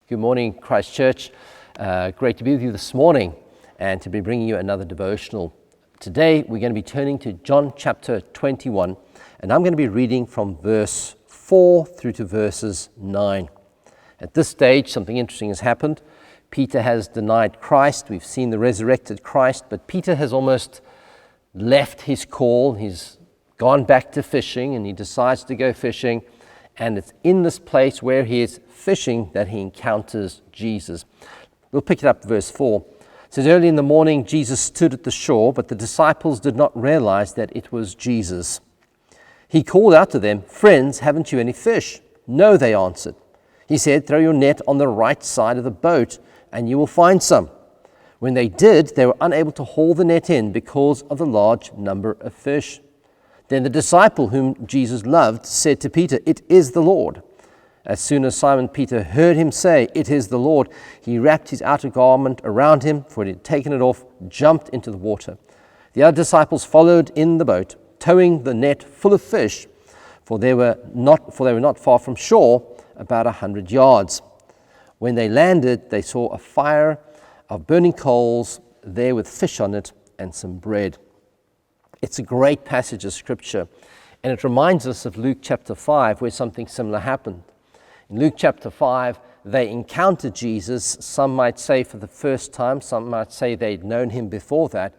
Good morning, Christchurch. Great to be with you this morning and to be bringing you another devotional. Today we're going to be turning to John chapter 21, and I'm going to be reading from verse 4 through to verses 9. At this stage, something interesting has happened. Peter has denied Christ. We've seen the resurrected Christ, but Peter has almost left his call. He's gone back to fishing, and he decides to go fishing. And it's in this place where he is fishing that he encounters Jesus. We'll pick it up verse 4. It says, early in the morning, Jesus stood at the shore, but the disciples did not realize that it was Jesus. He called out to them, "Friends, haven't you any fish?" "No," they answered. He said, "Throw your net on the right side of the boat, and you will find some." When they did, they were unable to haul the net in because of the large number of fish. Then the disciple whom Jesus loved said to Peter, "It is the Lord." As soon as Simon Peter heard him say, "It is the Lord," he wrapped his outer garment around him, for he had taken it off, jumped into the water. The other disciples followed in the boat, towing the net full of fish, for they were not far from shore, about 100 yards. When they landed, they saw a fire of burning coals there with fish on it and some bread. It's a great passage of Scripture, and it reminds us of Luke chapter 5, where something similar happened. In Luke chapter 5, they encountered Jesus, some might say for the first time, some might say they'd known him before that.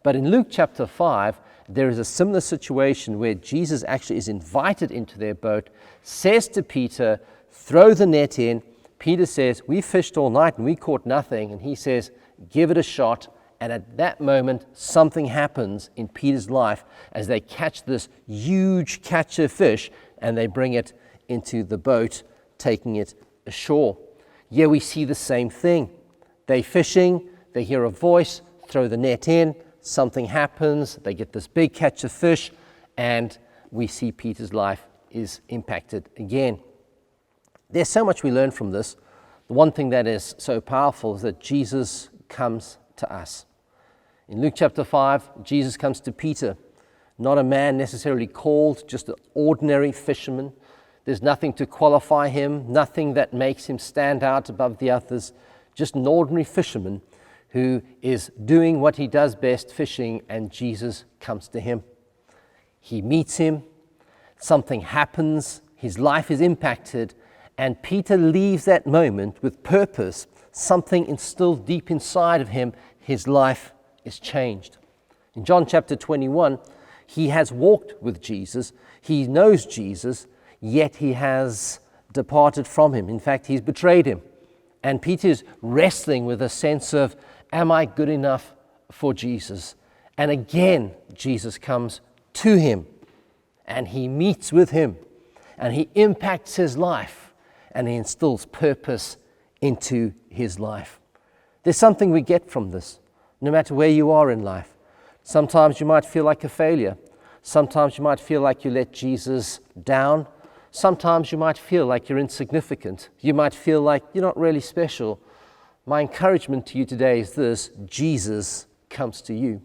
But in Luke chapter 5, there is a similar situation where Jesus actually is invited into their boat, says to Peter, "Throw the net in." Peter says, "We fished all night and we caught nothing." And he says, "Give it a shot." And at that moment, something happens in Peter's life as they catch this huge catch of fish and they bring it into the boat, taking it ashore. Here we see the same thing. They're fishing, they hear a voice, throw the net in, something happens, they get this big catch of fish, and we see Peter's life is impacted again. There's so much we learn from this. The one thing that is so powerful is that Jesus comes to us. In Luke chapter 5, Jesus comes to Peter, not a man necessarily called, just an ordinary fisherman. There's nothing to qualify him, nothing that makes him stand out above the others, just an ordinary fisherman who is doing what he does best, fishing, and Jesus comes to him. He meets him, something happens, his life is impacted, and Peter leaves that moment with purpose, something instilled deep inside of him. His life is changed. In John chapter 21, he has walked with Jesus, he knows Jesus, yet he has departed from him. In fact, he's betrayed him. And Peter's wrestling with a sense of, am I good enough for Jesus? And again, Jesus comes to him and he meets with him and he impacts his life and he instills purpose into his life. There's something we get from this, no matter where you are in life. Sometimes you might feel like a failure. Sometimes you might feel like you let Jesus down. Sometimes you might feel like you're insignificant. You might feel like you're not really special. My encouragement to you today is this: Jesus comes to you.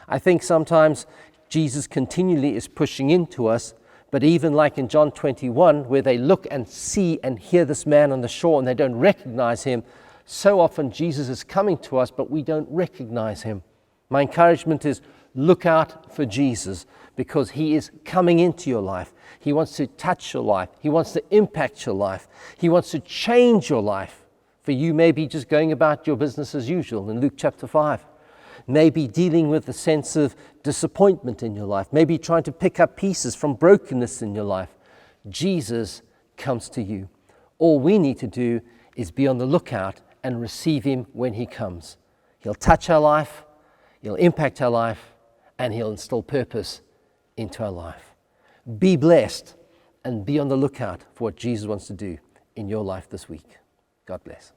I think sometimes Jesus continually is pushing into us, but even like in John 21, where they look and see and hear this man on the shore and they don't recognize him, so often Jesus is coming to us, but we don't recognize him. My encouragement is look out for Jesus, because he is coming into your life. He wants to touch your life. He wants to impact your life. He wants to change your life. For you may be just going about your business as usual in Luke chapter 5. Maybe dealing with a sense of disappointment in your life. Maybe trying to pick up pieces from brokenness in your life. Jesus comes to you. All we need to do is be on the lookout and receive him when he comes. He'll touch our life, he'll impact our life, and he'll instill purpose into our life. Be blessed and be on the lookout for what Jesus wants to do in your life this week. God bless.